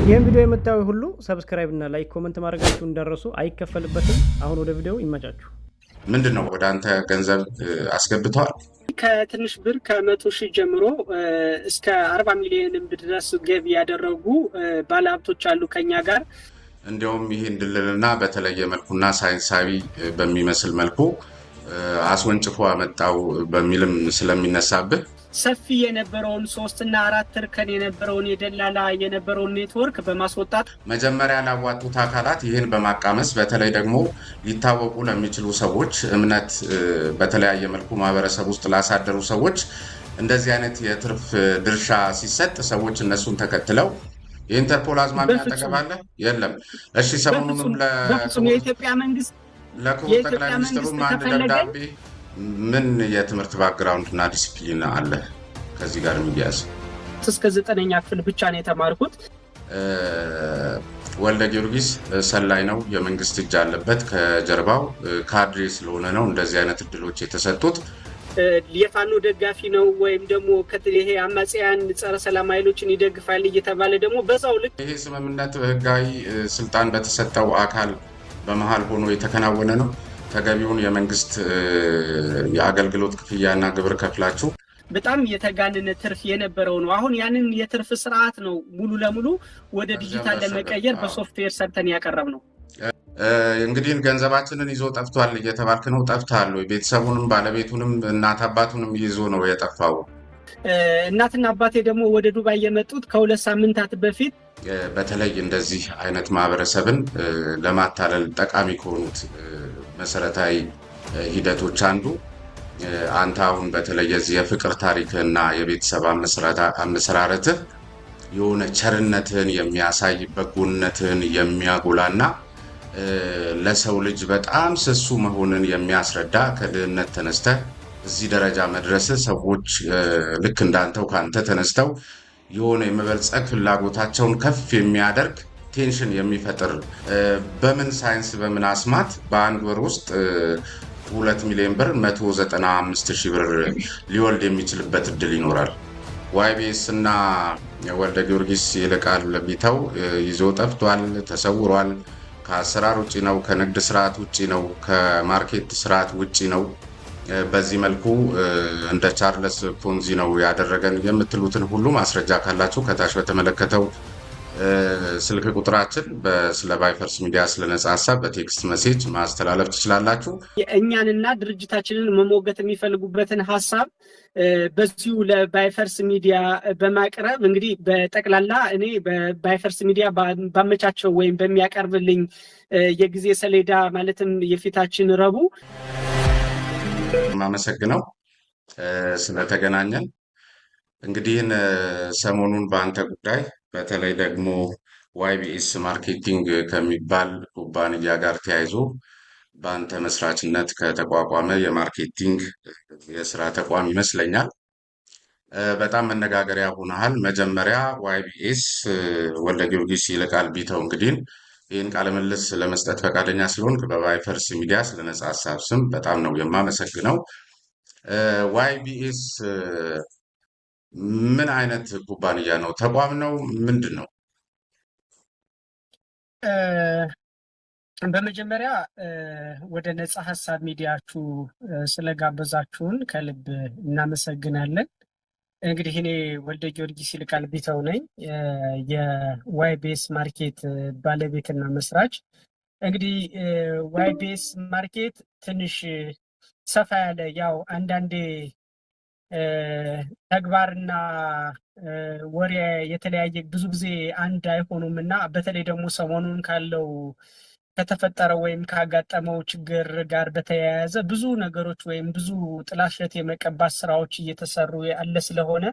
ይህን ቪዲዮ የምታዩ ሁሉ ሰብስክራይብ እና ላይክ ኮመንት ማድረጋችሁ እንዳረሱ አይከፈልበትም። አሁን ወደ ቪዲዮ ይመጫችሁ። ምንድነው ወደ አንተ ገንዘብ አስገብተዋል? ከትንሽ ብር ከ100,000 ጀምሮ እስከ 40 ሚሊዮን ብር ድረስ ገቢ ያደረጉ ባለሀብቶች አሉ ከኛ ጋር። እንዲያውም ይህን ድልልና በተለየ መልኩና ሳይንሳዊ በሚመስል መልኩ አስወንጭፎ አመጣው በሚልም ስለሚነሳብህ ሰፊ የነበረውን 3 እና 4 እርከን የነበረውን የደላላ የነበረውን ኔትወርክ በማስወጣት መጀመሪያ ላዋጡት አካላት ይህን በማቃመስ በተለይ ደግሞ ሊታወቁ ለሚችሉ ሰዎች እምነት በተለያየ መልኩ ማህበረሰብ ውስጥ ላሳደሩ ሰዎች እንደዚህ አይነት የትርፍ ድርሻ ሲሰጥ ሰዎች እነሱን ተከትለው የኢንተርፖል አዝማሚያ ያጠገባለ የለም። እሺ ሰሞኑንም የኢትዮጵያ መንግስት ለክቡር ጠቅላይ ሚኒስትሩ አንድ ደብዳቤ ምን የትምህርት ባክግራውንድ እና ዲሲፕሊን አለ ከዚህ ጋር የሚያያዝ? እስከ 9ኛ ክፍል ብቻ ነው የተማርኩት። ወልደ ጊዮርጊስ ሰላይ ነው፣ የመንግስት እጅ አለበት ከጀርባው፣ ካድሬ ስለሆነ ነው እንደዚህ አይነት እድሎች የተሰጡት። የፋኖ ደጋፊ ነው ወይም ደግሞ ይሄ አማጽያን ጸረ ሰላም ኃይሎችን ይደግፋል እየተባለ ደግሞ በዛው ልክ ይሄ ስምምነት ህጋዊ ስልጣን በተሰጠው አካል በመሃል ሆኖ የተከናወነ ነው። ተገቢውን የመንግስት የአገልግሎት ክፍያና ግብር ከፍላችሁ በጣም የተጋነነ ትርፍ የነበረው ነው። አሁን ያንን የትርፍ ስርዓት ነው ሙሉ ለሙሉ ወደ ዲጂታል ለመቀየር በሶፍትዌር ሰርተን ያቀረብ ነው። እንግዲህ ገንዘባችንን ይዞ ጠፍቷል እየተባልክ ነው። ጠፍቷል ወይ? ቤተሰቡንም ባለቤቱንም እናት አባቱንም ይዞ ነው የጠፋው። እናትና አባቴ ደግሞ ወደ ዱባይ የመጡት ከ2 ሳምንታት በፊት። በተለይ እንደዚህ አይነት ማህበረሰብን ለማታለል ጠቃሚ ከሆኑት መሰረታዊ ሂደቶች አንዱ አንተ አሁን በተለይ የዚህ የፍቅር ታሪክና የቤተሰብ አመሰራረትህ የሆነ ቸርነትን የሚያሳይ በጎነትን የሚያጎላና ለሰው ልጅ በጣም ስሱ መሆንን የሚያስረዳ ከድህነት ተነስተህ እዚህ ደረጃ መድረስ ሰዎች ልክ እንዳንተው ካንተ ተነስተው የሆነ የመበልጸግ ፍላጎታቸውን ከፍ የሚያደርግ ቴንሽን የሚፈጥር በምን ሳይንስ በምን አስማት በአንድ ወር ውስጥ 2 ሚሊዮን ብር 195,000 ብር ሊወልድ የሚችልበት እድል ይኖራል? ዋይቢኤስ እና ወልደ ጊዮርጊስ ይልቃል ቢተው ይዞ ጠፍቷል፣ ተሰውሯል፣ ከአሰራር ውጭ ነው፣ ከንግድ ስርዓት ውጭ ነው፣ ከማርኬት ስርዓት ውጭ ነው፣ በዚህ መልኩ እንደ ቻርለስ ፖንዚ ነው ያደረገን የምትሉትን ሁሉ ማስረጃ ካላችሁ ከታች በተመለከተው ስልክ ቁጥራችን ስለ ባይፈርስ ሚዲያ ስለነጻ ሀሳብ በቴክስት ሜሴጅ ማስተላለፍ ትችላላችሁ። እኛንና ድርጅታችንን መሞገት የሚፈልጉበትን ሀሳብ በዚሁ ለባይፈርስ ሚዲያ በማቅረብ እንግዲህ በጠቅላላ እኔ በባይፈርስ ሚዲያ ባመቻቸው ወይም በሚያቀርብልኝ የጊዜ ሰሌዳ ማለትም የፊታችን ረቡዕ ማመሰግነው ስለተገናኘን። እንግዲህ ሰሞኑን በአንተ ጉዳይ በተለይ ደግሞ ዋይቢኤስ ማርኬቲንግ ከሚባል ኩባንያ ጋር ተያይዞ በአንተ መስራችነት ከተቋቋመ የማርኬቲንግ የስራ ተቋም ይመስለኛል በጣም መነጋገሪያ ሆነሃል። መጀመሪያ ዋይቢኤስ ወልደ ጊዮርጊስ ይልቃል ቢተው እንግዲህ ይህን ቃለ ምልልስ ለመስጠት ፈቃደኛ ስለሆንክ በባይፈርስ ሚዲያ ስለነጻ ሀሳብ ስም በጣም ነው የማመሰግነው። ዋይቢኤስ ምን አይነት ኩባንያ ነው? ተቋም ነው? ምንድን ነው? በመጀመሪያ ወደ ነጻ ሀሳብ ሚዲያችሁ ስለጋበዛችሁን ከልብ እናመሰግናለን። እንግዲህ እኔ ወልደ ጊዮርጊስ ይልቃል ቢተው ነኝ፣ የዋይቢኤስ ማርኬት ባለቤትና መስራች። እንግዲህ ዋይቢኤስ ማርኬት ትንሽ ሰፋ ያለ ያው አንዳንዴ ተግባርና ወሬ የተለያየ ብዙ ጊዜ አንድ አይሆኑም እና በተለይ ደግሞ ሰሞኑን ካለው ከተፈጠረው ወይም ካጋጠመው ችግር ጋር በተያያዘ ብዙ ነገሮች ወይም ብዙ ጥላሸት የመቀባት ስራዎች እየተሰሩ ያለ ስለሆነ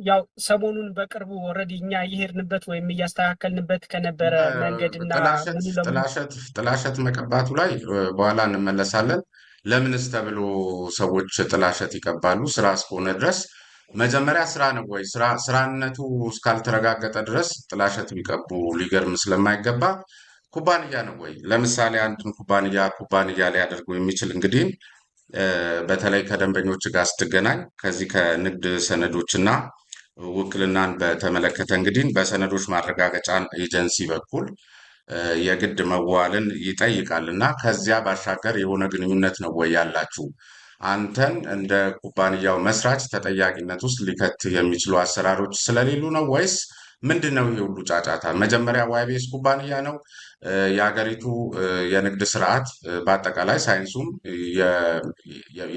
ያው ሰሞኑን በቅርቡ ኦልሬዲ እኛ እየሄድንበት ወይም እያስተካከልንበት ከነበረ መንገድና ጥላሸት መቀባቱ ላይ በኋላ እንመለሳለን። ለምንስ ተብሎ ሰዎች ጥላሸት ይቀባሉ? ስራ እስከሆነ ድረስ መጀመሪያ ስራ ነው ወይ? ስራነቱ እስካልተረጋገጠ ድረስ ጥላሸት ቢቀቡ ሊገርም ስለማይገባ ኩባንያ ነው ወይ? ለምሳሌ አንድን ኩባንያ ሊያደርገው የሚችል እንግዲህ በተለይ ከደንበኞች ጋር ስትገናኝ ከዚህ ከንግድ ሰነዶችና ውክልናን በተመለከተ እንግዲህ በሰነዶች ማረጋገጫ ኤጀንሲ በኩል የግድ መዋልን ይጠይቃል እና ከዚያ ባሻገር የሆነ ግንኙነት ነው ወይ ያላችሁ? አንተን እንደ ኩባንያው መስራች ተጠያቂነት ውስጥ ሊከት የሚችሉ አሰራሮች ስለሌሉ ነው ወይስ ምንድን ነው? ይሄ ሁሉ ጫጫታ መጀመሪያ ዋይቤስ ኩባንያ ነው? የሀገሪቱ የንግድ ስርዓት በአጠቃላይ ሳይንሱም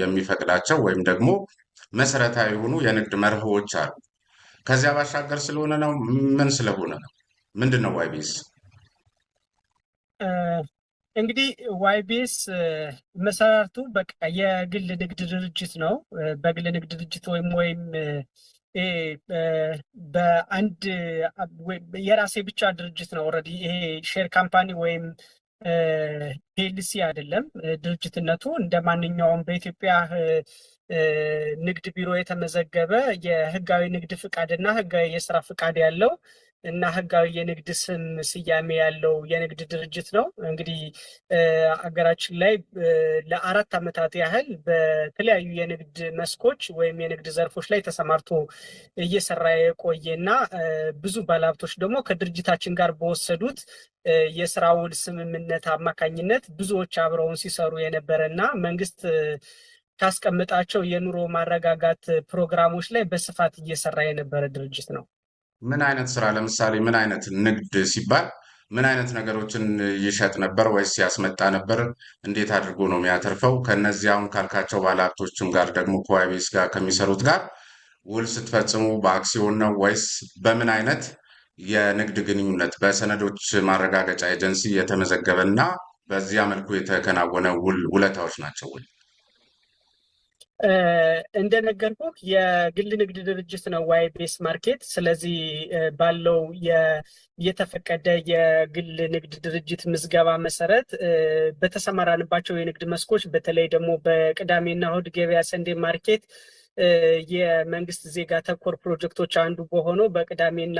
የሚፈቅዳቸው ወይም ደግሞ መሰረታዊ የሆኑ የንግድ መርሆዎች አሉ። ከዚያ ባሻገር ስለሆነ ነው? ምን ስለሆነ ነው? ምንድን ነው ዋይቤስ? እንግዲህ ዋይቤስ መሰረቱ በቃ የግል ንግድ ድርጅት ነው። በግል ንግድ ድርጅት ወይም በአንድ የራሴ ብቻ ድርጅት ነው። ኦልሬዲ ይሄ ሼር ካምፓኒ ወይም ፒኤልሲ አይደለም። ድርጅትነቱ እንደ ማንኛውም በኢትዮጵያ ንግድ ቢሮ የተመዘገበ የህጋዊ ንግድ ፍቃድ እና ህጋዊ የስራ ፍቃድ ያለው እና ህጋዊ የንግድ ስም ስያሜ ያለው የንግድ ድርጅት ነው። እንግዲህ ሀገራችን ላይ ለ4 ዓመታት ያህል በተለያዩ የንግድ መስኮች ወይም የንግድ ዘርፎች ላይ ተሰማርቶ እየሰራ የቆየ እና ብዙ ባለሀብቶች ደግሞ ከድርጅታችን ጋር በወሰዱት የስራ ውል ስምምነት አማካኝነት ብዙዎች አብረውን ሲሰሩ የነበረ እና መንግስት ካስቀመጣቸው የኑሮ ማረጋጋት ፕሮግራሞች ላይ በስፋት እየሰራ የነበረ ድርጅት ነው። ምን አይነት ስራ? ለምሳሌ ምን አይነት ንግድ ሲባል ምን አይነት ነገሮችን ይሸጥ ነበር ወይስ ያስመጣ ነበር? እንዴት አድርጎ ነው የሚያተርፈው? ከነዚህ አሁን ካልካቸው ባለሀብቶችም ጋር ደግሞ ከዋይቤስ ጋር ከሚሰሩት ጋር ውል ስትፈጽሙ በአክሲዮን ነው ወይስ በምን አይነት የንግድ ግንኙነት? በሰነዶች ማረጋገጫ ኤጀንሲ የተመዘገበ እና በዚያ መልኩ የተከናወነ ውለታዎች ናቸው ወይ? እንደነገርኩህ የግል ንግድ ድርጅት ነው ዋይቤስ ማርኬት። ስለዚህ ባለው የተፈቀደ የግል ንግድ ድርጅት ምዝገባ መሰረት በተሰማራንባቸው የንግድ መስኮች በተለይ ደግሞ በቅዳሜና እሁድ ገበያ ሰንዴ ማርኬት የመንግስት ዜጋ ተኮር ፕሮጀክቶች አንዱ በሆነው በቅዳሜና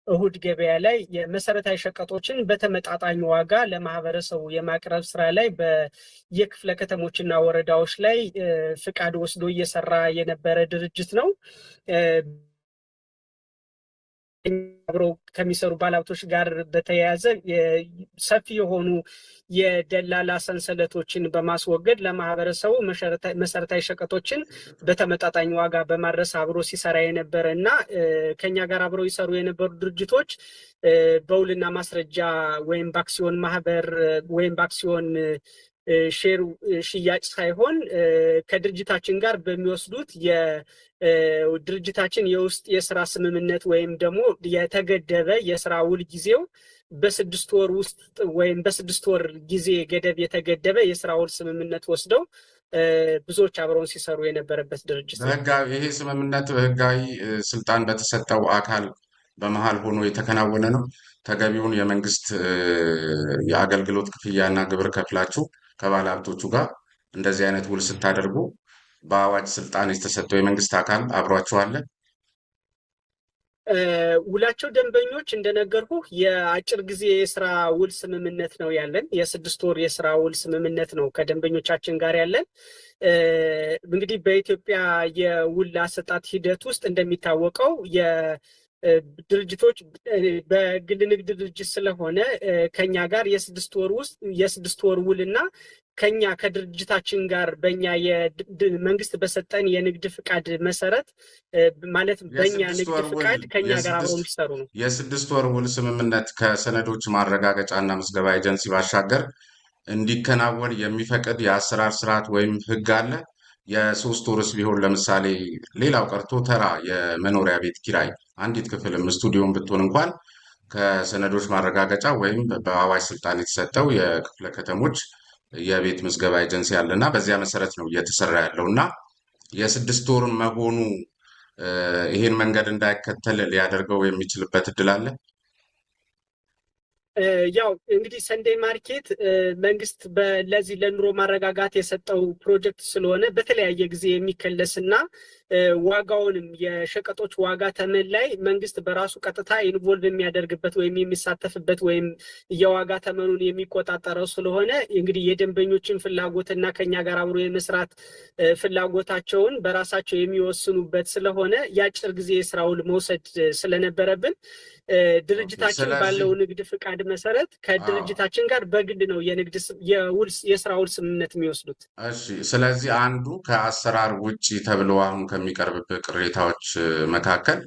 እሁድ ገበያ ላይ የመሰረታዊ ሸቀጦችን በተመጣጣኝ ዋጋ ለማህበረሰቡ የማቅረብ ስራ ላይ በየክፍለ ከተሞችና ወረዳዎች ላይ ፍቃድ ወስዶ እየሰራ የነበረ ድርጅት ነው። አብረው ከሚሰሩ ባለሀብቶች ጋር በተያያዘ ሰፊ የሆኑ የደላላ ሰንሰለቶችን በማስወገድ ለማህበረሰቡ መሰረታዊ ሸቀጦችን በተመጣጣኝ ዋጋ በማድረስ አብሮ ሲሰራ የነበረ እና ከኛ ጋር አብረው ይሰሩ የነበሩ ድርጅቶች በውልና ማስረጃ ወይም በአክሲዮን ማህበር ወይም በአክሲዮን ሼር ሽያጭ ሳይሆን ከድርጅታችን ጋር በሚወስዱት የድርጅታችን የውስጥ የስራ ስምምነት ወይም ደግሞ የተገደበ የስራ ውል ጊዜው በ6 ወር ውስጥ ወይም በ6 ወር ጊዜ ገደብ የተገደበ የስራ ውል ስምምነት ወስደው ብዙዎች አብረውን ሲሰሩ የነበረበት ድርጅት ነው። ይሄ ስምምነት በህጋዊ ስልጣን በተሰጠው አካል በመሃል ሆኖ የተከናወነ ነው። ተገቢውን የመንግስት የአገልግሎት ክፍያና ግብር ከፍላችሁ ከባለ ሀብቶቹ ጋር እንደዚህ አይነት ውል ስታደርጉ በአዋጅ ስልጣን የተሰጠው የመንግስት አካል አብሯችሁ አለ? ውላቸው ደንበኞች እንደነገርኩ የአጭር ጊዜ የስራ ውል ስምምነት ነው ያለን። የ6 ወር የስራ ውል ስምምነት ነው ከደንበኞቻችን ጋር ያለን። እንግዲህ በኢትዮጵያ የውል አሰጣጥ ሂደት ውስጥ እንደሚታወቀው ድርጅቶች በግል ንግድ ድርጅት ስለሆነ ከኛ ጋር የ6 ወር ውል እና ከኛ ከድርጅታችን ጋር በእኛ መንግስት በሰጠን የንግድ ፍቃድ መሰረት ማለት በእኛ ንግድ ፍቃድ ከኛ ጋር አብረው የሚሰሩ ነው። የ6 ወር ውል ስምምነት ከሰነዶች ማረጋገጫና ምዝገባ ኤጀንሲ ባሻገር እንዲከናወን የሚፈቅድ የአሰራር ስርዓት ወይም ህግ አለ? የ3 ወርስ ቢሆን ለምሳሌ ሌላው ቀርቶ ተራ የመኖሪያ ቤት ኪራይ አንዲት ክፍልም ስቱዲዮን ብትሆን እንኳን ከሰነዶች ማረጋገጫ ወይም በአዋጅ ስልጣን የተሰጠው የክፍለ ከተሞች የቤት ምዝገባ ኤጀንሲ አለ እና በዚያ መሰረት ነው እየተሰራ ያለው እና የ6 ወር መሆኑ ይሄን መንገድ እንዳይከተል ሊያደርገው የሚችልበት እድል አለ? ያው እንግዲህ ሰንዴይ ማርኬት መንግስት ለዚህ ለኑሮ ማረጋጋት የሰጠው ፕሮጀክት ስለሆነ በተለያየ ጊዜ የሚከለስና ዋጋውንም የሸቀጦች ዋጋ ተመን ላይ መንግስት በራሱ ቀጥታ ኢንቮልቭ የሚያደርግበት ወይም የሚሳተፍበት ወይም የዋጋ ተመኑን የሚቆጣጠረው ስለሆነ እንግዲህ የደንበኞችን ፍላጎትና ከኛ ጋር አብሮ የመስራት ፍላጎታቸውን በራሳቸው የሚወስኑበት ስለሆነ የአጭር ጊዜ የስራ ውል መውሰድ ስለነበረብን ድርጅታችን ባለው ንግድ ፍቃድ መሰረት ከድርጅታችን ጋር በግድ ነው የስራ ውል ስምምነት የሚወስዱት። እሺ፣ ስለዚህ አንዱ ከአሰራር ውጪ ተብሎ አሁን ከሚቀርብበት ቅሬታዎች መካከል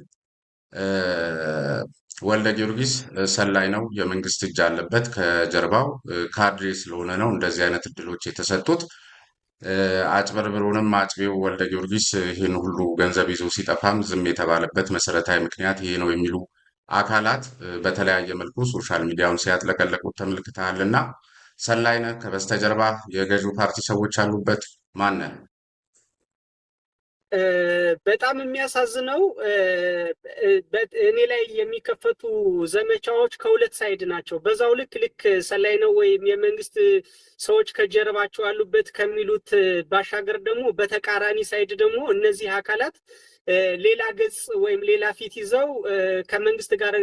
ወልደ ጊዮርጊስ ሰላይ ነው፣ የመንግስት እጅ አለበት ከጀርባው፣ ካድሬ ስለሆነ ነው እንደዚህ አይነት እድሎች የተሰጡት። አጭበርብሮንም አጭቤው ወልደ ጊዮርጊስ ይህን ሁሉ ገንዘብ ይዞ ሲጠፋም ዝም የተባለበት መሰረታዊ ምክንያት ይሄ ነው የሚሉ አካላት በተለያየ መልኩ ሶሻል ሚዲያውን ሲያጥለቀለቁት ተመልክተሃልና ሰላይነህ ከበስተጀርባ የገዢው ፓርቲ ሰዎች አሉበት? ማነህ? በጣም የሚያሳዝነው እኔ ላይ የሚከፈቱ ዘመቻዎች ከሁለት ሳይድ ናቸው። በዛው ልክ ሰላይ ነው ወይም የመንግስት ሰዎች ከጀርባቸው አሉበት ከሚሉት ባሻገር ደግሞ በተቃራኒ ሳይድ ደግሞ እነዚህ አካላት ሌላ ገጽ ወይም ሌላ ፊት ይዘው ከመንግስት ጋር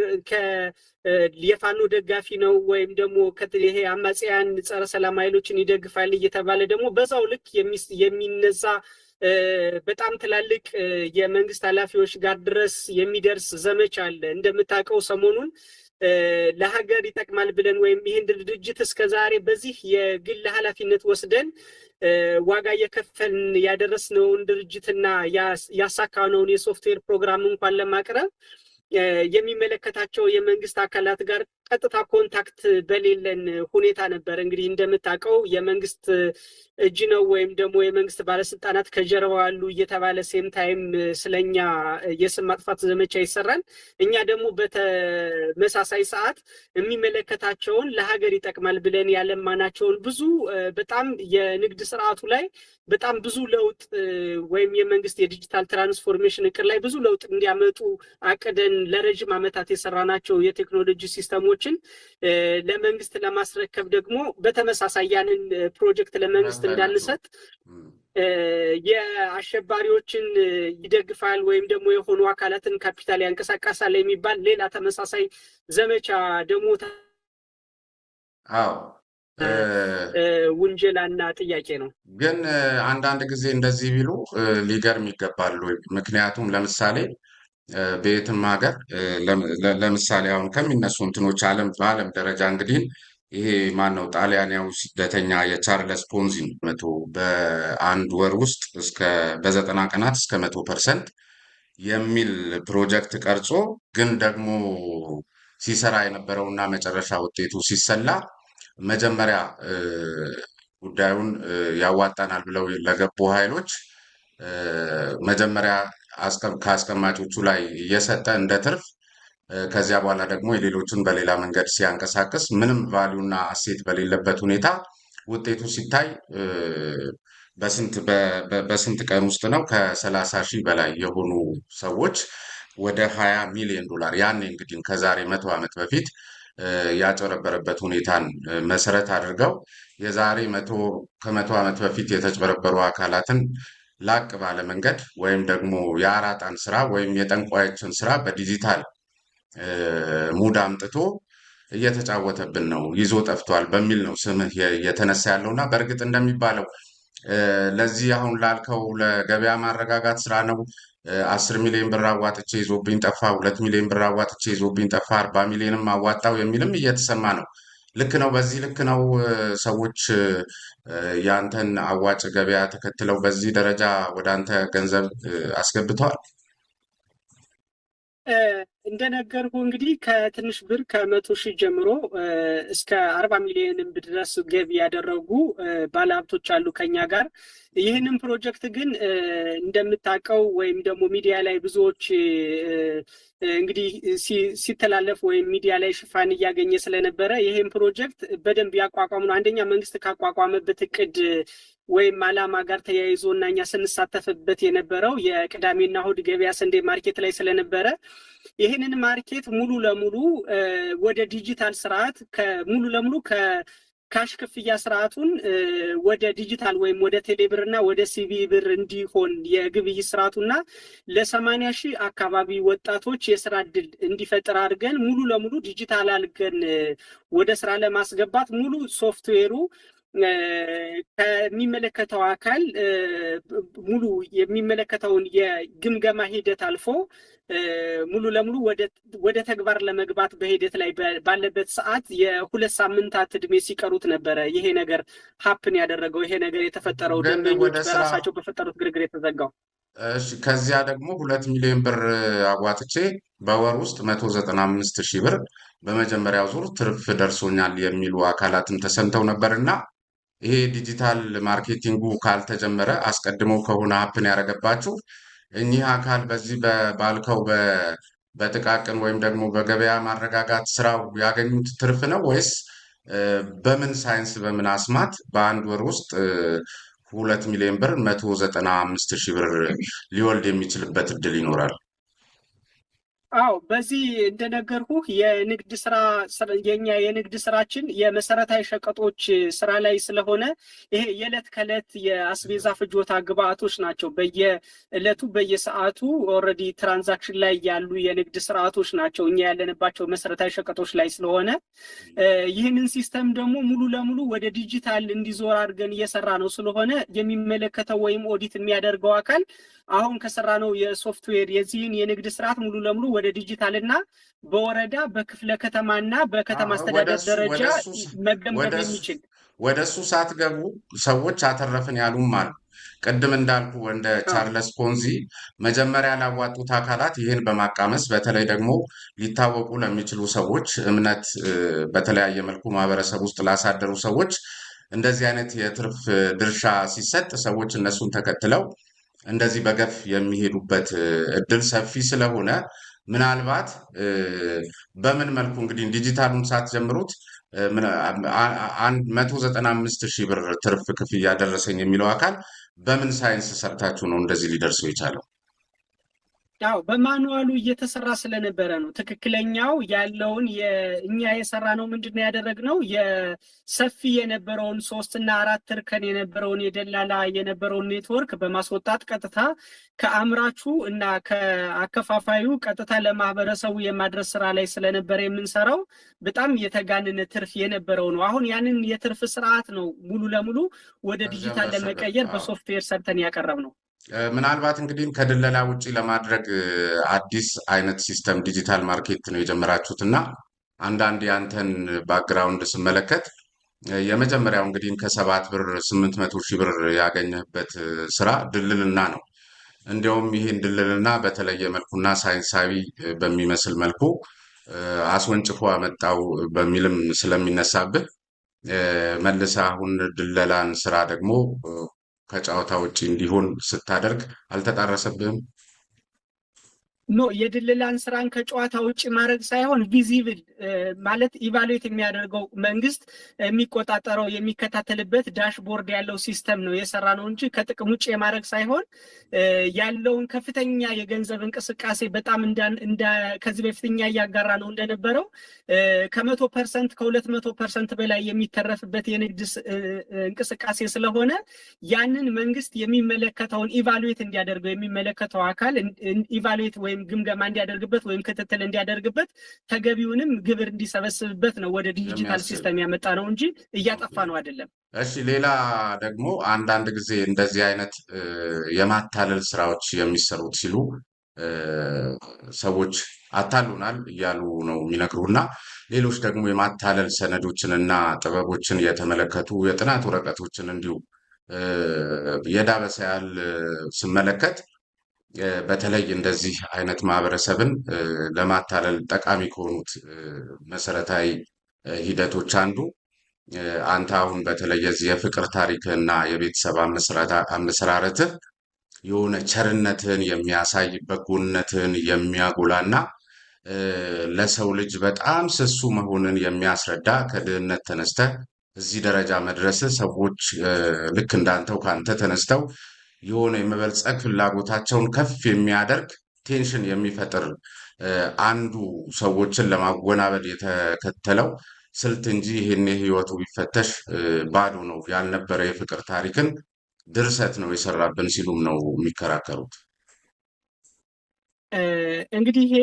የፋኖ ደጋፊ ነው ወይም ደግሞ ይሄ አማጽያን ጸረ ሰላም ኃይሎችን ይደግፋል እየተባለ ደግሞ በዛው ልክ የሚነዛ በጣም ትላልቅ የመንግስት ኃላፊዎች ጋር ድረስ የሚደርስ ዘመቻ አለ። እንደምታውቀው ሰሞኑን ለሀገር ይጠቅማል ብለን ወይም ይህን ድርጅት እስከዛሬ በዚህ የግል ኃላፊነት ወስደን ዋጋ እየከፈልን ያደረስነውን ድርጅትና ያሳካነውን የሶፍትዌር ፕሮግራም እንኳን ለማቅረብ የሚመለከታቸው የመንግስት አካላት ጋር ቀጥታ ኮንታክት በሌለን ሁኔታ ነበር። እንግዲህ እንደምታውቀው የመንግስት እጅ ነው ወይም ደግሞ የመንግስት ባለስልጣናት ከጀርባው ያሉ እየተባለ ሴም ታይም ስለኛ የስም ማጥፋት ዘመቻ ይሰራል። እኛ ደግሞ በተመሳሳይ ሰዓት የሚመለከታቸውን ለሀገር ይጠቅማል ብለን ያለማናቸውን ብዙ በጣም የንግድ ስርዓቱ ላይ በጣም ብዙ ለውጥ ወይም የመንግስት የዲጂታል ትራንስፎርሜሽን እቅድ ላይ ብዙ ለውጥ እንዲያመጡ አቅደን ለረጅም ዓመታት የሰራናቸው የቴክኖሎጂ ሲስተሞችን ለመንግስት ለማስረከብ ደግሞ በተመሳሳይ ያንን ፕሮጀክት ለመንግስት እንዳንሰጥ የአሸባሪዎችን ይደግፋል ወይም ደግሞ የሆኑ አካላትን ካፒታል ያንቀሳቀሳል የሚባል ሌላ ተመሳሳይ ዘመቻ ደግሞ ውንጀላና ጥያቄ ነው። ግን አንዳንድ ጊዜ እንደዚህ ቢሉ ሊገርም ይገባሉ። ምክንያቱም ለምሳሌ በየትም ሀገር ለምሳሌ አሁን ከሚነሱ እንትኖች በዓለም ደረጃ እንግዲህ ይሄ ማነው ጣሊያናዊ ስደተኛ የቻርለስ ፖንዚን በአንድ ወር ውስጥ በ90 ቀናት እስከ 100% የሚል ፕሮጀክት ቀርጾ ግን ደግሞ ሲሰራ የነበረውና መጨረሻ ውጤቱ ሲሰላ መጀመሪያ ጉዳዩን ያዋጣናል ብለው ለገቡ ኃይሎች መጀመሪያ ከአስቀማጮቹ ላይ እየሰጠ እንደ ትርፍ ከዚያ በኋላ ደግሞ የሌሎችን በሌላ መንገድ ሲያንቀሳቅስ ምንም ቫሊዩና እሴት በሌለበት ሁኔታ ውጤቱ ሲታይ በስንት ቀን ውስጥ ነው ከ30,000 በላይ የሆኑ ሰዎች ወደ $20 ሚሊዮን ያኔ እንግዲህ ከዛሬ 100 ዓመት በፊት ያጨበረበረበት ሁኔታን መሰረት አድርገው የዛሬ ከ100 ዓመት በፊት የተጭበረበሩ አካላትን ላቅ ባለ መንገድ ወይም ደግሞ የአራጣን ስራ ወይም የጠንቋዮችን ስራ በዲጂታል ሙድ አምጥቶ እየተጫወተብን ነው፣ ይዞ ጠፍቷል በሚል ነው ስምህ እየተነሳ ያለውና በእርግጥ እንደሚባለው ለዚህ አሁን ላልከው ለገበያ ማረጋጋት ስራ ነው 10 ሚሊዮን ብር አዋጥቼ ይዞብኝ ጠፋ፣ 2 ሚሊዮን ብር አዋጥቼ ይዞብኝ ጠፋ፣ 40 ሚሊዮንም አዋጣው የሚልም እየተሰማ ነው። ልክ ነው። በዚህ ልክ ነው ሰዎች ያንተን አዋጭ ገበያ ተከትለው በዚህ ደረጃ ወደ አንተ ገንዘብ አስገብተዋል። እንደነገርኩ እንግዲህ ከትንሽ ብር ከ100,000 ጀምሮ እስከ 40 ሚሊዮን ድረስ ገቢ ያደረጉ ባለሀብቶች አሉ ከኛ ጋር። ይህንን ፕሮጀክት ግን እንደምታውቀው ወይም ደግሞ ሚዲያ ላይ ብዙዎች እንግዲህ ሲተላለፍ ወይም ሚዲያ ላይ ሽፋን እያገኘ ስለነበረ ይህን ፕሮጀክት በደንብ ያቋቋሙ ነው። አንደኛ መንግስት ካቋቋመበት እቅድ ወይም አላማ ጋር ተያይዞ እና እኛ ስንሳተፍበት የነበረው የቅዳሜና እሑድ ገበያ ሰንዴ ማርኬት ላይ ስለነበረ ይህንን ማርኬት ሙሉ ለሙሉ ወደ ዲጂታል ስርዓት ሙሉ ለሙሉ ካሽ ክፍያ ስርዓቱን ወደ ዲጂታል ወይም ወደ ቴሌብርና ወደ ሲቢ ብር እንዲሆን የግብይት ስርዓቱና ለ80 ሺህ አካባቢ ወጣቶች የስራ እድል እንዲፈጥር አድርገን ሙሉ ለሙሉ ዲጂታል አድርገን ወደ ስራ ለማስገባት ሙሉ ሶፍትዌሩ ከሚመለከተው አካል ሙሉ የሚመለከተውን የግምገማ ሂደት አልፎ ሙሉ ለሙሉ ወደ ተግባር ለመግባት በሂደት ላይ ባለበት ሰዓት የ2 ሳምንታት እድሜ ሲቀሩት ነበረ ይሄ ነገር ሀፕን ያደረገው። ይሄ ነገር የተፈጠረው ደንበኞች በራሳቸው በፈጠሩት ግርግር የተዘጋው። እሺ ከዚያ ደግሞ 2 ሚሊዮን ብር አዋጥቼ በወር ውስጥ 195 ሺህ ብር በመጀመሪያው ዙር ትርፍ ደርሶኛል የሚሉ አካላትም ተሰምተው ነበርና ይሄ ዲጂታል ማርኬቲንጉ ካልተጀመረ አስቀድመው ከሆነ ሀፕን ያደረገባችሁ እኚህ አካል በዚህ ባልከው በጥቃቅን ወይም ደግሞ በገበያ ማረጋጋት ስራው ያገኙት ትርፍ ነው ወይስ በምን ሳይንስ በምን አስማት በአንድ ወር ውስጥ 2 ሚሊዮን ብር 195 ሺህ ብር ሊወልድ የሚችልበት እድል ይኖራል? አዎ በዚህ እንደነገርኩህ የንግድ ስራ የኛ የንግድ ስራችን የመሰረታዊ ሸቀጦች ስራ ላይ ስለሆነ ይሄ የዕለት ከዕለት የአስቤዛ ፍጆታ ግብአቶች ናቸው። በየዕለቱ በየሰዓቱ ኦልሬዲ ትራንዛክሽን ላይ ያሉ የንግድ ስርዓቶች ናቸው እኛ ያለንባቸው መሰረታዊ ሸቀጦች ላይ ስለሆነ ይህንን ሲስተም ደግሞ ሙሉ ለሙሉ ወደ ዲጂታል እንዲዞር አድርገን እየሰራ ነው ስለሆነ የሚመለከተው ወይም ኦዲት የሚያደርገው አካል አሁን ከሰራ ነው የሶፍትዌር የዚህን የንግድ ስርዓት ሙሉ ለሙሉ ወደ ዲጂታል እና በወረዳ በክፍለ ከተማና በከተማ አስተዳደር ደረጃ መገምገም የሚችል ወደሱ ሳትገቡ ሰዎች አተረፍን ያሉም አሉ። ቅድም እንዳልኩ እንደ ቻርለስ ፖንዚ መጀመሪያ ላዋጡት አካላት ይህን በማቃመስ በተለይ ደግሞ ሊታወቁ ለሚችሉ ሰዎች እምነት በተለያየ መልኩ ማህበረሰብ ውስጥ ላሳደሩ ሰዎች እንደዚህ አይነት የትርፍ ድርሻ ሲሰጥ ሰዎች እነሱን ተከትለው እንደዚህ በገፍ የሚሄዱበት እድል ሰፊ ስለሆነ ምናልባት በምን መልኩ እንግዲህ ዲጂታሉን ሳትጀምሩት 195 ሺህ ብር ትርፍ ክፍያ ደረሰኝ የሚለው አካል በምን ሳይንስ ሰርታችሁ ነው እንደዚህ ሊደርሰው የቻለው? ያው በማኑዋሉ እየተሰራ ስለነበረ ነው። ትክክለኛው ያለውን እኛ የሰራ ነው ምንድነው ያደረግነው የሰፊ የነበረውን 3 እና 4 እርከን የነበረውን የደላላ የነበረውን ኔትወርክ በማስወጣት ቀጥታ ከአምራቹ እና ከአከፋፋዩ ቀጥታ ለማህበረሰቡ የማድረስ ስራ ላይ ስለነበረ የምንሰራው በጣም የተጋነነ ትርፍ የነበረው ነው። አሁን ያንን የትርፍ ስርዓት ነው ሙሉ ለሙሉ ወደ ዲጂታል ለመቀየር በሶፍትዌር ሰርተን ያቀረብ ነው። ምናልባት እንግዲህ ከድለላ ውጪ ለማድረግ አዲስ አይነት ሲስተም ዲጂታል ማርኬት ነው የጀመራችሁት እና አንዳንድ ያንተን ባክግራውንድ ስመለከት የመጀመሪያው እንግዲህ ከ7 ብር 800 ሺህ ብር ያገኘህበት ስራ ድልልና ነው። እንዲያውም ይህን ድልልና በተለየ መልኩና ሳይንሳዊ በሚመስል መልኩ አስወንጭፎ አመጣው በሚልም ስለሚነሳብህ መልሰህ አሁን ድለላን ስራ ደግሞ ከጨዋታ ውጪ እንዲሆን ስታደርግ አልተጣረሰብህም? ኖ የድልላን ስራን ከጨዋታ ውጭ ማድረግ ሳይሆን ቪዚብል ማለት ኢቫሉዌት የሚያደርገው መንግስት የሚቆጣጠረው የሚከታተልበት ዳሽቦርድ ያለው ሲስተም ነው የሰራ ነው እንጂ ከጥቅም ውጭ የማድረግ ሳይሆን ያለውን ከፍተኛ የገንዘብ እንቅስቃሴ በጣም ከዚህ በፊት እኛ እያጋራ ነው እንደነበረው ከ100% ከ200% በላይ የሚተረፍበት የንግድ እንቅስቃሴ ስለሆነ ያንን መንግስት የሚመለከተውን ኢቫሉዌት እንዲያደርገው የሚመለከተው አካል ኢቫሉዌት ወይም ግምገማ እንዲያደርግበት ወይም ክትትል እንዲያደርግበት ተገቢውንም ግብር እንዲሰበስብበት ነው ወደ ዲጂታል ሲስተም ያመጣ ነው እንጂ እያጠፋ ነው አይደለም። እሺ ሌላ ደግሞ አንዳንድ ጊዜ እንደዚህ አይነት የማታለል ስራዎች የሚሰሩት ሲሉ ሰዎች አታሉናል እያሉ ነው የሚነግሩና ሌሎች ደግሞ የማታለል ሰነዶችን እና ጥበቦችን የተመለከቱ የጥናት ወረቀቶችን እንዲሁ የዳበሰ ያህል ስመለከት በተለይ እንደዚህ አይነት ማህበረሰብን ለማታለል ጠቃሚ ከሆኑት መሰረታዊ ሂደቶች አንዱ አንተ አሁን በተለይ የዚህ የፍቅር ታሪክና የቤተሰብ አመሰራረትህ የሆነ ቸርነትን የሚያሳይ በጎነትን የሚያጎላና ለሰው ልጅ በጣም ስሱ መሆንን የሚያስረዳ ከድህነት ተነስተህ እዚህ ደረጃ መድረስ ሰዎች ልክ እንዳንተው ካንተ ተነስተው የሆነ የመበልጸግ ፍላጎታቸውን ከፍ የሚያደርግ ቴንሽን የሚፈጥር አንዱ ሰዎችን ለማወናበድ የተከተለው ስልት እንጂ ይሄን ህይወቱ ቢፈተሽ ባዶ ነው ያልነበረ የፍቅር ታሪክን ድርሰት ነው የሰራብን ሲሉም ነው የሚከራከሩት። እንግዲህ ይሄ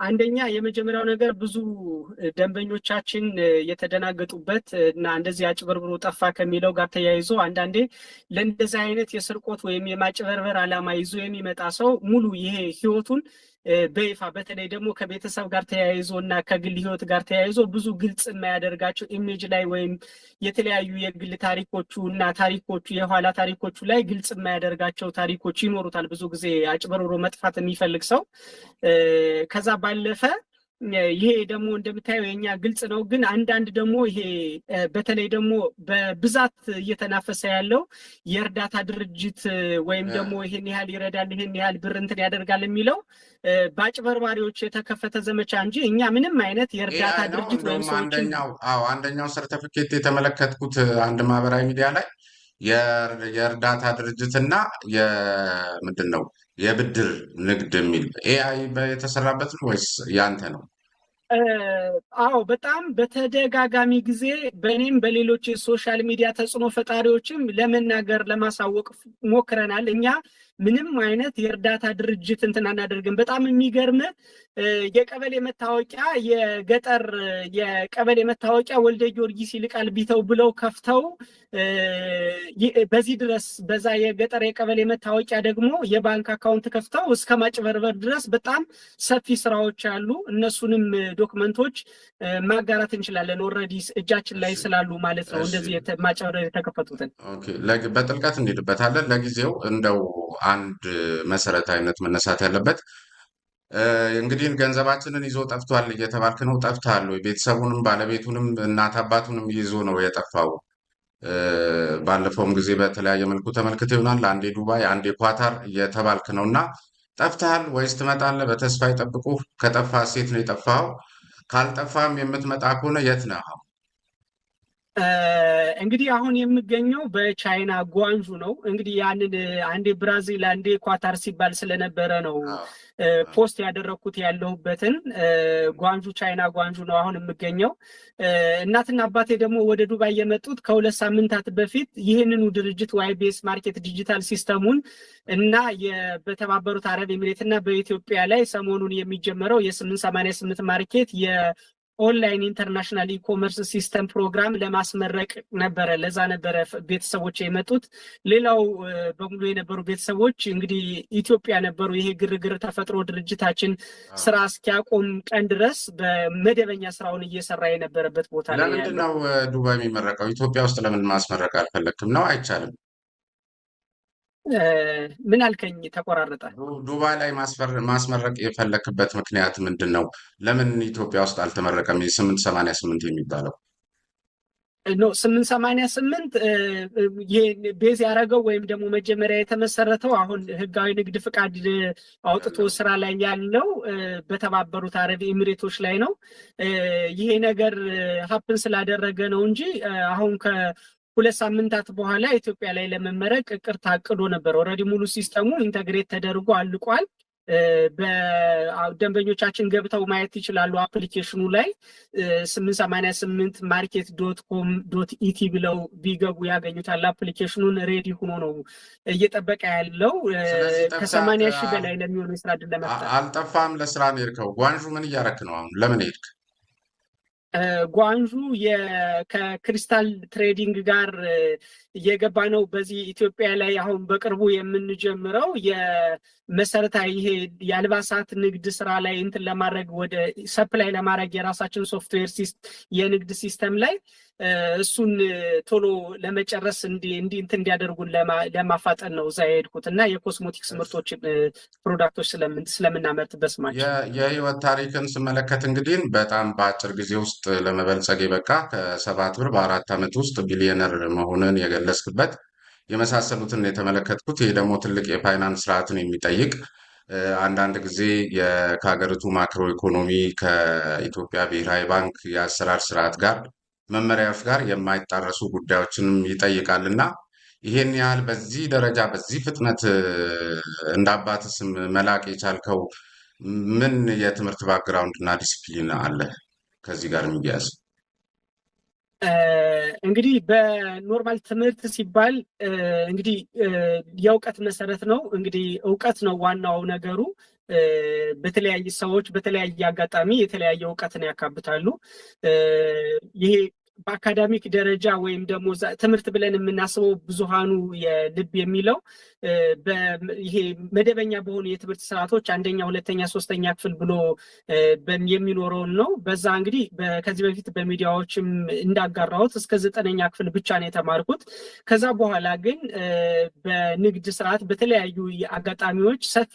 አንደኛ የመጀመሪያው ነገር ብዙ ደንበኞቻችን የተደናገጡበት እና እንደዚህ አጭበርብሮ ጠፋ ከሚለው ጋር ተያይዞ አንዳንዴ ለእንደዚህ አይነት የስርቆት ወይም የማጭበርበር ዓላማ ይዞ የሚመጣ ሰው ሙሉ ይሄ ህይወቱን በይፋ በተለይ ደግሞ ከቤተሰብ ጋር ተያይዞ እና ከግል ህይወት ጋር ተያይዞ ብዙ ግልጽ የማያደርጋቸው ኢሜጅ ላይ ወይም የተለያዩ የግል ታሪኮቹ እና ታሪኮቹ የኋላ ታሪኮቹ ላይ ግልጽ የማያደርጋቸው ታሪኮች ይኖሩታል። ብዙ ጊዜ አጭበርብሮ መጥፋት የሚፈልግ ሰው ከዛ ባለፈ ይሄ ደግሞ እንደምታየው የኛ ግልጽ ነው። ግን አንዳንድ ደግሞ ይሄ በተለይ ደግሞ በብዛት እየተናፈሰ ያለው የእርዳታ ድርጅት ወይም ደግሞ ይሄን ያህል ይረዳል፣ ይሄን ያህል ብር እንትን ያደርጋል የሚለው በአጭበርባሪዎች የተከፈተ ዘመቻ እንጂ እኛ ምንም አይነት የእርዳታ ድርጅት ወይም ሰዎችን አንደኛው ሰርተፊኬት የተመለከትኩት አንድ ማህበራዊ ሚዲያ ላይ የእርዳታ ድርጅትና ምንድን ነው የብድር ንግድ የሚል ኤአይ የተሰራበት ነው ወይስ ያንተ ነው? አዎ በጣም በተደጋጋሚ ጊዜ በእኔም በሌሎች የሶሻል ሚዲያ ተጽዕኖ ፈጣሪዎችም ለመናገር ለማሳወቅ ሞክረናል። እኛ ምንም አይነት የእርዳታ ድርጅት እንትን አናደርግም። በጣም የሚገርም የቀበሌ መታወቂያ የገጠር የቀበሌ መታወቂያ ወልደ ጊዮርጊስ ይልቃል ቢተው ብለው ከፍተው በዚህ ድረስ በዛ የገጠር የቀበሌ መታወቂያ ደግሞ የባንክ አካውንት ከፍተው እስከ ማጭበርበር ድረስ በጣም ሰፊ ስራዎች አሉ። እነሱንም ዶክመንቶች ማጋራት እንችላለን። ኦልሬዲ እጃችን ላይ ስላሉ ማለት ነው። እንደዚህ ማጭበርበር የተከፈቱትን በጥልቀት እንሄድበታለን። ለጊዜው እንደው አንድ መሰረታዊነት መነሳት ያለበት እንግዲህ ገንዘባችንን ይዞ ጠፍቷል እየተባልክ ነው። ጠፍቷል ወይ? ቤተሰቡንም ባለቤቱንም እናት አባቱንም ይዞ ነው የጠፋው። ባለፈውም ጊዜ በተለያየ መልኩ ተመልክተ ይሆናል። አንዴ ዱባይ፣ አንዴ ኳታር እየተባልክ ነው እና ጠፍተሃል ወይስ ትመጣለህ? በተስፋ ይጠብቁ። ከጠፋ ሴት ነው የጠፋው? ካልጠፋም የምትመጣ ከሆነ የት ነህ? እንግዲህ አሁን የምገኘው በቻይና ጓንዡ ነው። እንግዲህ ያንን አንዴ ብራዚል አንዴ ኳታር ሲባል ስለነበረ ነው ፖስት ያደረግኩት ያለሁበትን ጓንዡ ቻይና ጓንዡ ነው አሁን የምገኘው። እናትና አባቴ ደግሞ ወደ ዱባይ የመጡት ከ2 ሳምንታት በፊት ይህንኑ ድርጅት ዋይቢኤስ ማርኬት ዲጂታል ሲስተሙን እና በተባበሩት አረብ ኤሚሬት እና በኢትዮጵያ ላይ ሰሞኑን የሚጀመረው የ888 ማርኬት ኦንላይን ኢንተርናሽናል ኢኮመርስ ሲስተም ፕሮግራም ለማስመረቅ ነበረ። ለዛ ነበረ ቤተሰቦች የመጡት። ሌላው በሙሉ የነበሩ ቤተሰቦች እንግዲህ ኢትዮጵያ ነበሩ። ይሄ ግርግር ተፈጥሮ ድርጅታችን ስራ እስኪያቆም ቀን ድረስ በመደበኛ ስራውን እየሰራ የነበረበት ቦታ ላይ። ለምንድን ነው ዱባይ የሚመረቀው? ኢትዮጵያ ውስጥ ለምን ማስመረቅ አልፈለግም? ነው አይቻልም? ምን አልከኝ? ተቆራረጠ። ዱባይ ላይ ማስመረቅ የፈለክበት ምክንያት ምንድን ነው? ለምን ኢትዮጵያ ውስጥ አልተመረቀም? 888 የሚባለው ኖ 888 ቤዝ ያደረገው ወይም ደግሞ መጀመሪያ የተመሰረተው አሁን ህጋዊ ንግድ ፍቃድ አውጥቶ ስራ ላይ ያለው በተባበሩት አረብ ኤሚሬቶች ላይ ነው። ይሄ ነገር ሀፕን ስላደረገ ነው እንጂ አሁን ከ2 ሳምንታት በኋላ ኢትዮጵያ ላይ ለመመረቅ እቅድ ታቅዶ ነበር። ኦልሬዲ ሙሉ ሲስተሙ ኢንተግሬት ተደርጎ አልቋል። በደንበኞቻችን ገብተው ማየት ይችላሉ። አፕሊኬሽኑ ላይ 888 ማርኬት ዶት ኮም ዶት ኢቲ ብለው ቢገቡ ያገኙታል። አፕሊኬሽኑን ሬዲ ሆኖ ነው እየጠበቀ ያለው። ከ80 ሺህ በላይ ለሚሆኑ የስራ ዕድል ለመፍጠር። አልጠፋም። ለስራ ነው የሄድከው? ጓንዡ ምን እያረክ ነው አሁን? ለምን ሄድክ? ጓንዡ ከክሪስታል ትሬዲንግ ጋር እየገባ ነው። በዚህ ኢትዮጵያ ላይ አሁን በቅርቡ የምንጀምረው የመሰረታዊ ይሄ የአልባሳት ንግድ ስራ ላይ እንትን ለማድረግ ወደ ሰፕላይ ለማድረግ የራሳችን ሶፍትዌር የንግድ ሲስተም ላይ እሱን ቶሎ ለመጨረስ እንትን እንዲያደርጉን ለማፋጠን ነው እዛ የሄድኩት እና የኮስሞቲክስ ምርቶች ፕሮዳክቶች ስለምናመርት በስማቸው። የህይወት ታሪክን ስመለከት እንግዲህ በጣም በአጭር ጊዜ ውስጥ ለመበልጸግ የበቃ ከ7 ብር በ4 ዓመት ውስጥ ቢሊዮነር መሆንን የገለጽክበት የመሳሰሉትን የተመለከትኩት። ይህ ደግሞ ትልቅ የፋይናንስ ስርዓትን የሚጠይቅ አንዳንድ ጊዜ ከሀገሪቱ ማክሮ ኢኮኖሚ ከኢትዮጵያ ብሔራዊ ባንክ የአሰራር ስርዓት ጋር መመሪያዎች ጋር የማይጣረሱ ጉዳዮችንም ይጠይቃል እና ይሄን ያህል በዚህ ደረጃ በዚህ ፍጥነት እንደ አባትህ ስም መላቅ የቻልከው ምን የትምህርት ባክግራውንድ እና ዲሲፕሊን አለ? ከዚህ ጋር የሚያያዝ? እንግዲህ በኖርማል ትምህርት ሲባል እንግዲህ የእውቀት መሰረት ነው። እንግዲህ እውቀት ነው ዋናው ነገሩ። በተለያዩ ሰዎች በተለያየ አጋጣሚ የተለያየ እውቀትን ያካብታሉ። ይሄ በአካዳሚክ ደረጃ ወይም ደግሞ ትምህርት ብለን የምናስበው ብዙሃኑ የልብ የሚለው ይሄ መደበኛ በሆኑ የትምህርት ስርዓቶች አንደኛ፣ ሁለተኛ፣ ሶስተኛ ክፍል ብሎ የሚኖረውን ነው። በዛ እንግዲህ ከዚህ በፊት በሚዲያዎችም እንዳጋራሁት እስከ 9ኛ ክፍል ብቻ ነው የተማርኩት። ከዛ በኋላ ግን በንግድ ስርዓት በተለያዩ አጋጣሚዎች ሰፊ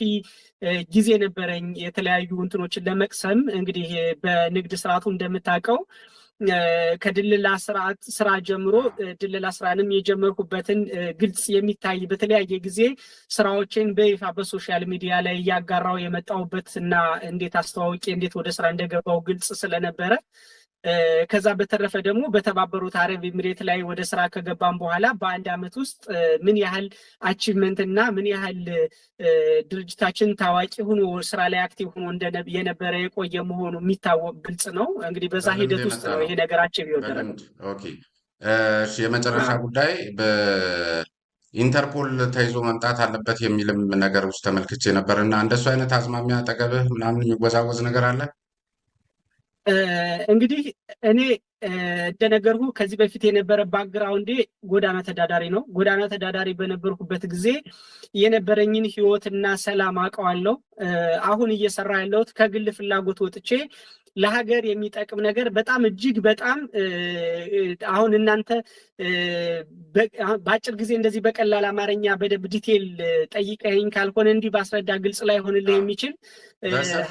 ጊዜ ነበረኝ የተለያዩ እንትኖችን ለመቅሰም። እንግዲህ በንግድ ስርዓቱ እንደምታውቀው ከድልላ ስራ ጀምሮ ድልላ ስራንም የጀመርኩበትን ግልጽ የሚታይ በተለያየ ጊዜ ስራዎችን በይፋ በሶሻል ሚዲያ ላይ እያጋራው የመጣሁበት እና እንዴት አስተዋውቄ እንዴት ወደ ስራ እንደገባው ግልጽ ስለነበረ ከዛ በተረፈ ደግሞ በተባበሩት አረብ ኤሚሬት ላይ ወደ ስራ ከገባን በኋላ በአንድ አመት ውስጥ ምን ያህል አቺቭመንት እና ምን ያህል ድርጅታችን ታዋቂ ሆኖ ስራ ላይ አክቲቭ ሆኖ የነበረ የቆየ መሆኑ የሚታወቅ ግልጽ ነው። እንግዲህ በዛ ሂደት ውስጥ ነው ይሄ ነገር አቺቭ የሆነ። ኦኬ እሺ፣ የመጨረሻ ጉዳይ ኢንተርፖል ተይዞ መምጣት አለበት የሚልም ነገር ውስጥ ተመልክቼ ነበር እና እንደሱ አይነት አዝማሚያ አጠገብህ ምናምን የሚወዛወዝ ነገር አለ? እንግዲህ እኔ እንደነገርኩ ከዚህ በፊት የነበረ ባክግራውንዴ ጎዳና ተዳዳሪ ነው። ጎዳና ተዳዳሪ በነበርኩበት ጊዜ የነበረኝን ህይወትና ሰላም አውቀዋለሁ። አሁን እየሰራ ያለሁት ከግል ፍላጎት ወጥቼ ለሀገር የሚጠቅም ነገር በጣም እጅግ በጣም አሁን እናንተ በአጭር ጊዜ እንደዚህ በቀላል አማርኛ በደንብ ዲቴል ጠይቀኝ ካልሆነ እንዲህ ባስረዳ ግልጽ ላይ ሆንልህ የሚችል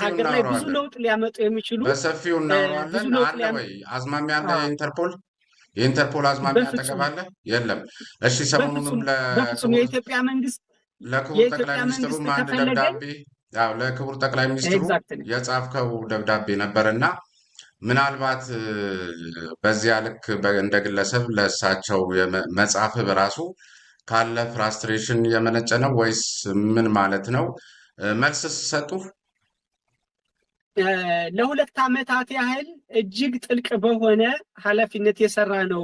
ሀገር ላይ ብዙ ለውጥ ሊያመጡ የሚችሉ በሰፊው እናወራለን። አለ ወይ አዝማሚያ አለ? የኢንተርፖል አዝማሚያ አጠገባለ? የለም። እሺ፣ ሰሞኑንም የኢትዮጵያ መንግስት ለክቡር ጠቅላይ ሚኒስትሩ አንድ ደብዳቤ ለክቡር ጠቅላይ ሚኒስትሩ የጻፍከው ደብዳቤ ነበር እና ምናልባት በዚያ ልክ እንደ ግለሰብ ለእሳቸው መጻፍ በራሱ ካለ ፍራስትሬሽን የመነጨ ነው ወይስ ምን ማለት ነው? መልስ ሰጡ? ለ2 ዓመታት ያህል እጅግ ጥልቅ በሆነ ኃላፊነት የሰራ ነው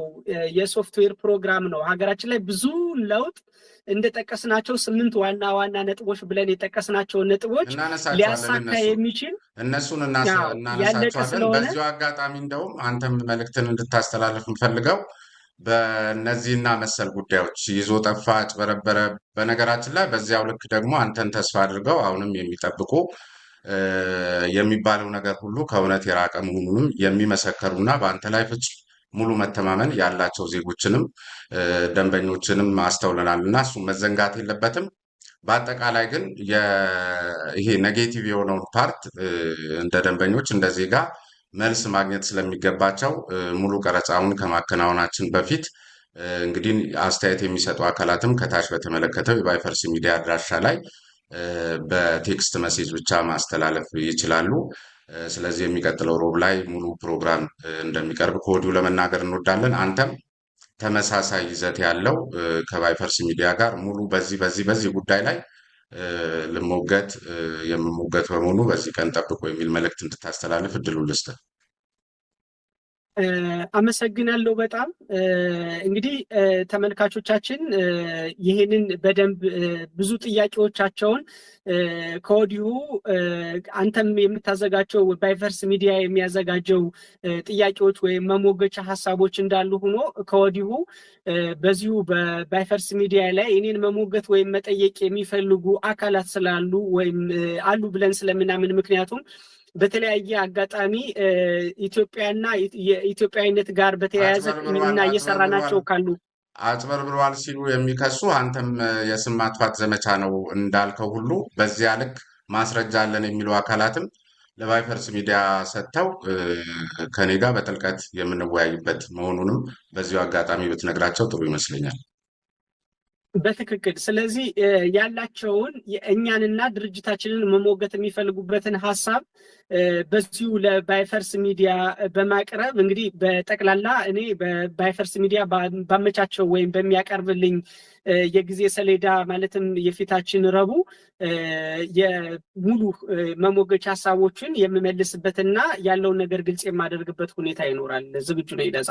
የሶፍትዌር ፕሮግራም ነው። ሀገራችን ላይ ብዙ ለውጥ እንደጠቀስናቸው 8 ዋና ዋና ነጥቦች ብለን የጠቀስናቸውን ነጥቦች ሊያሳካ የሚችል እነሱን እናነሳቸዋለን። በዚሁ አጋጣሚ እንደውም አንተም መልእክትን እንድታስተላልፍ የምፈልገው በእነዚህና መሰል ጉዳዮች ይዞ ጠፋ፣ አጭበረበረ፣ በነገራችን ላይ በዚያው ልክ ደግሞ አንተን ተስፋ አድርገው አሁንም የሚጠብቁ የሚባለው ነገር ሁሉ ከእውነት የራቀ መሆኑንም የሚመሰከሩና በአንተ ላይ ፍጹም ሙሉ መተማመን ያላቸው ዜጎችንም ደንበኞችንም አስተውለናል እና እሱ መዘንጋት የለበትም። በአጠቃላይ ግን ይሄ ኔጌቲቭ የሆነውን ፓርት እንደ ደንበኞች እንደ ዜጋ መልስ ማግኘት ስለሚገባቸው ሙሉ ቀረጻውን ከማከናወናችን በፊት እንግዲህ አስተያየት የሚሰጡ አካላትም ከታች በተመለከተው የባይፈርስ ሚዲያ አድራሻ ላይ በቴክስት መሴጅ ብቻ ማስተላለፍ ይችላሉ። ስለዚህ የሚቀጥለው ሮብ ላይ ሙሉ ፕሮግራም እንደሚቀርብ ከወዲሁ ለመናገር እንወዳለን። አንተም ተመሳሳይ ይዘት ያለው ከባይፈርስ ሚዲያ ጋር ሙሉ በዚህ ጉዳይ ላይ የምሞገት በመሆኑ በዚህ ቀን ጠብቆ የሚል መልእክት እንድታስተላልፍ እድሉን ልስጥህ። አመሰግናለሁ በጣም እንግዲህ ተመልካቾቻችን ይህንን በደንብ ብዙ ጥያቄዎቻቸውን ከወዲሁ አንተም የምታዘጋጀው ባይፈርስ ሚዲያ የሚያዘጋጀው ጥያቄዎች ወይም መሞገቻ ሀሳቦች እንዳሉ ሆኖ ከወዲሁ በዚሁ በባይፈርስ ሚዲያ ላይ እኔን መሞገት ወይም መጠየቅ የሚፈልጉ አካላት ስላሉ ወይም አሉ ብለን ስለምናምን ምክንያቱም በተለያየ አጋጣሚ ኢትዮጵያና የኢትዮጵያዊነት ጋር በተያያዘ እና እየሰራናቸው ካሉ አጭበርብረዋል ሲሉ የሚከሱ አንተም የስም ማጥፋት ዘመቻ ነው እንዳልከው ሁሉ በዚያ ልክ ማስረጃ አለን የሚሉ አካላትም ለባይፈርስ ሚዲያ ሰጥተው ከኔ ጋር በጥልቀት የምንወያይበት መሆኑንም በዚሁ አጋጣሚ ብትነግራቸው ጥሩ ይመስለኛል። በትክክል ስለዚህ ያላቸውን እኛንና ድርጅታችንን መሞገት የሚፈልጉበትን ሀሳብ በዚሁ ለባይፈርስ ሚዲያ በማቅረብ እንግዲህ በጠቅላላ እኔ በባይፈርስ ሚዲያ ባመቻቸው ወይም በሚያቀርብልኝ የጊዜ ሰሌዳ ማለትም የፊታችን ረቡዕ የሙሉ መሞገቻ ሀሳቦችን የምመልስበትና ያለውን ነገር ግልጽ የማደርግበት ሁኔታ ይኖራል። ዝግጁ ነኝ ለዛ።